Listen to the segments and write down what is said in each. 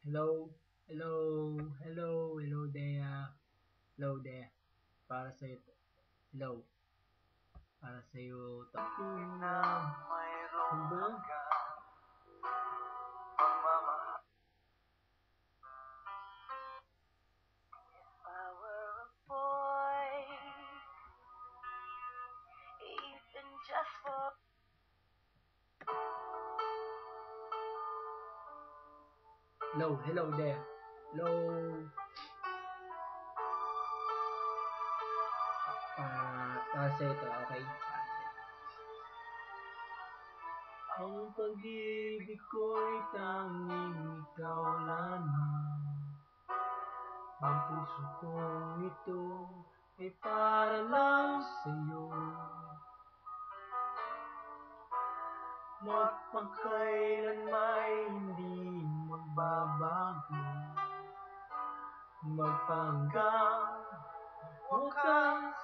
Hello, hello, hello there, hello there. Para sa'yo, hello, para sa'yo, na, ano ba? I were a boy, even just for Hello there, hello, para sa'yo to, okay? Ang pag-ibig ko'y tanging ikaw lamang. Ang puso kong ito ay para lang sa'yo. Magpakailan may hindi magbabago. Magpahanggang wakas,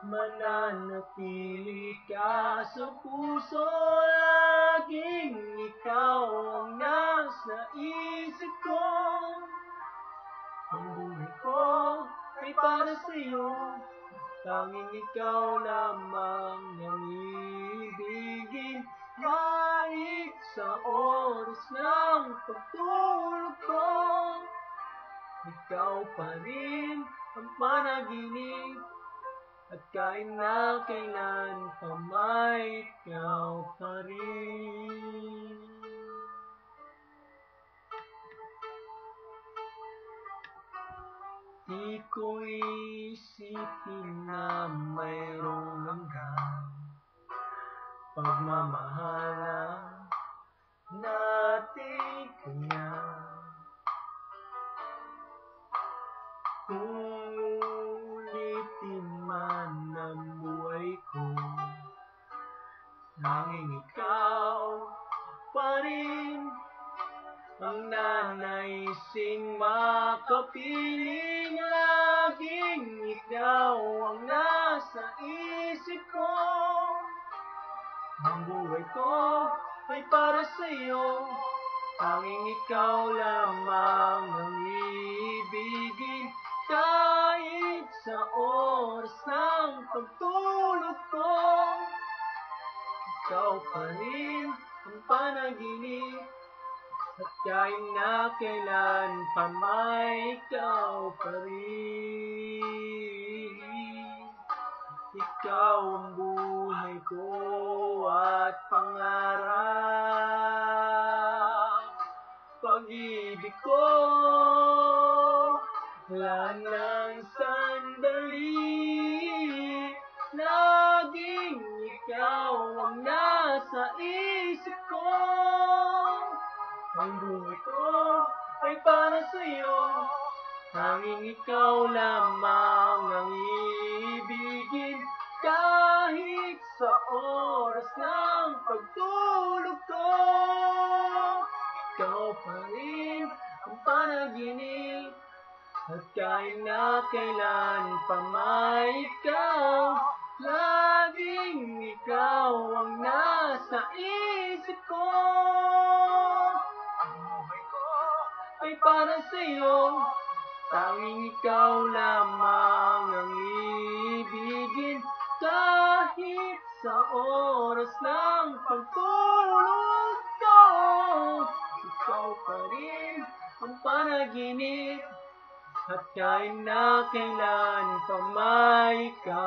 mananatili ka sa puso. Laging ikaw ang nasa isip ko. Ang buhay ko ay para sa'yo. Tanging ikaw lamang ang ibigin. Kahit sa oras ng pagtulog ko, ikaw pa rin ang panaginip. At kahit na kailan pa may ikaw pa rin. Di ko isipin na mayroong hanggang pagmamahalan natin kanya. Kung ulitin man ang buhay ko, tanging ikaw pa rin ang nanaising makapiling. Laging ikaw ang nasa isip ko. Ang buhay ko ay para sa'yo. Tanging ikaw lamang ang ibigin. Kahit sa oras ng pagtulog ko, ikaw pa rin ang panaginip. At kahit na kailan pa may ikaw pa rin. Ikaw ang buhay ko at pangarap. Pag-ibig ko, wala ng sandali. Laging ikaw ang nasa isip ko. Ang buhay ko ay para sa'yo. Tanging ikaw lamang ang ibigin. Kahit sa oras ng pagtulog ko, ikaw pa rin ang panaginip. At kahit na kailan pa may ikaw, laging ikaw ang nasa isip ko. Ang buhay ko ay para sa'yo. Tanging ikaw lamang ang ibigin. Kahit sa oras ng pagtulog ko, ikaw pa rin ang panaginip. At kahit na kailan pa may ikaw